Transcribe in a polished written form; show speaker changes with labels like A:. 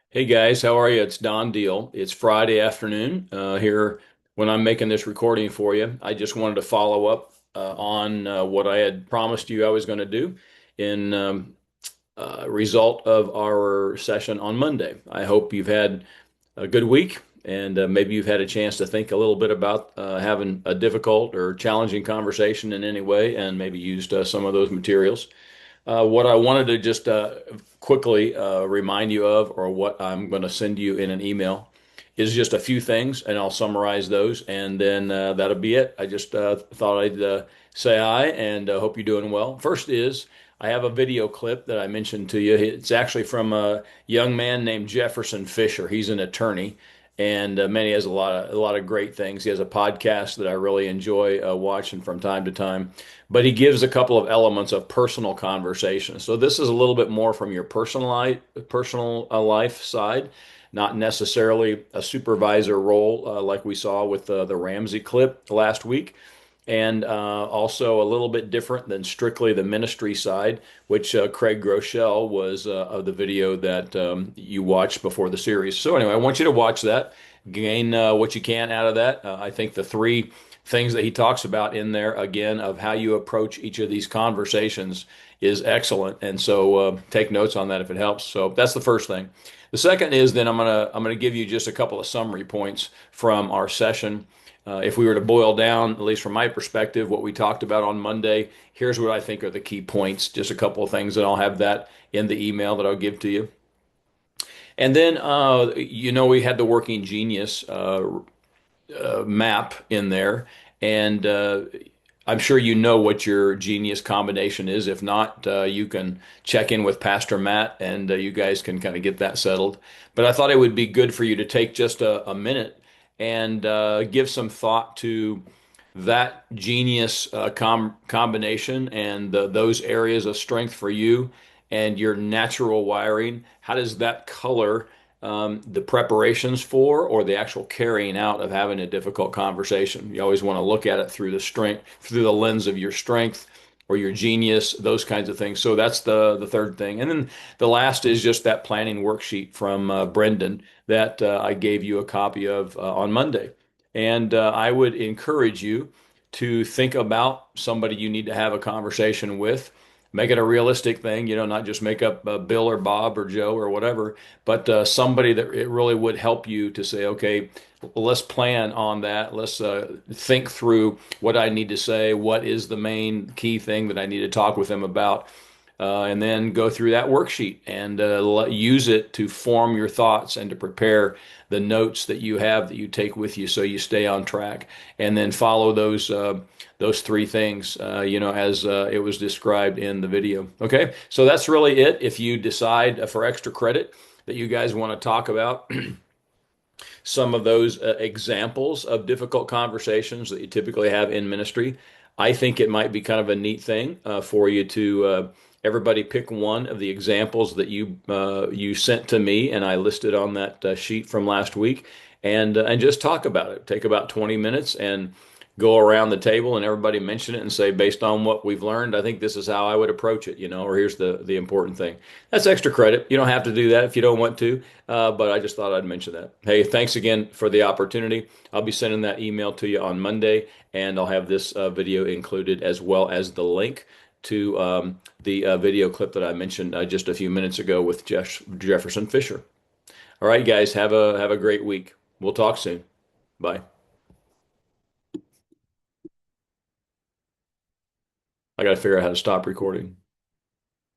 A: Hey guys, how are you? It's Don Deal. It's Friday afternoon here when I'm making this recording for you. I just wanted to follow up on what I had promised you I was going to do in result of our session on Monday. I hope you've had a good week and maybe you've had a chance to think a little bit about having a difficult or challenging conversation in any way and maybe used some of those materials. What I wanted to just quickly remind you of, or what I'm going to send you in an email, is just a few things, and I'll summarize those, and then that'll be it. I just thought I'd say hi and hope you're doing well. First is I have a video clip that I mentioned to you. It's actually from a young man named Jefferson Fisher. He's an attorney, and man, he has a lot of great things. He has a podcast that I really enjoy watching from time to time, but he gives a couple of elements of personal conversation. So this is a little bit more from your personal life side, not necessarily a supervisor role like we saw with the Ramsey clip last week. And also a little bit different than strictly the ministry side, which Craig Groeschel was of the video that you watched before the series. So anyway, I want you to watch that, gain what you can out of that. I think the three things that he talks about in there, again, of how you approach each of these conversations is excellent. And so take notes on that if it helps. So that's the first thing. The second is then I'm gonna give you just a couple of summary points from our session. If we were to boil down, at least from my perspective, what we talked about on Monday, here's what I think are the key points. Just a couple of things, and I'll have that in the email that I'll give to you. And then, we had the working genius map in there, and I'm sure you know what your genius combination is. If not, you can check in with Pastor Matt, and you guys can kind of get that settled. But I thought it would be good for you to take just a minute and give some thought to that genius combination and those areas of strength for you and your natural wiring. How does that color the preparations for or the actual carrying out of having a difficult conversation? You always want to look at it through the strength, through the lens of your strength or your genius, those kinds of things. So that's the third thing. And then the last is just that planning worksheet from Brendan that I gave you a copy of on Monday. And I would encourage you to think about somebody you need to have a conversation with. Make it a realistic thing, not just make up Bill or Bob or Joe or whatever, but somebody that it really would help you to say, okay, let's plan on that. Let's think through what I need to say. What is the main key thing that I need to talk with them about? And then go through that worksheet and use it to form your thoughts and to prepare the notes that you have that you take with you so you stay on track. And then follow those three things, as it was described in the video. Okay, so that's really it. If you decide for extra credit that you guys want to talk about some of those examples of difficult conversations that you typically have in ministry, I think it might be kind of a neat thing for you to everybody pick one of the examples that you sent to me and I listed on that sheet from last week, and just talk about it. Take about 20 minutes and go around the table and everybody mention it and say, based on what we've learned, I think this is how I would approach it, or here's the important thing. That's extra credit. You don't have to do that if you don't want to, but I just thought I'd mention that. Hey, thanks again for the opportunity. I'll be sending that email to you on Monday, and I'll have this video included as well as the link to the video clip that I mentioned just a few minutes ago with Jefferson Fisher. All right, guys, have a great week. We'll talk soon. Bye. I got to figure out how to stop recording.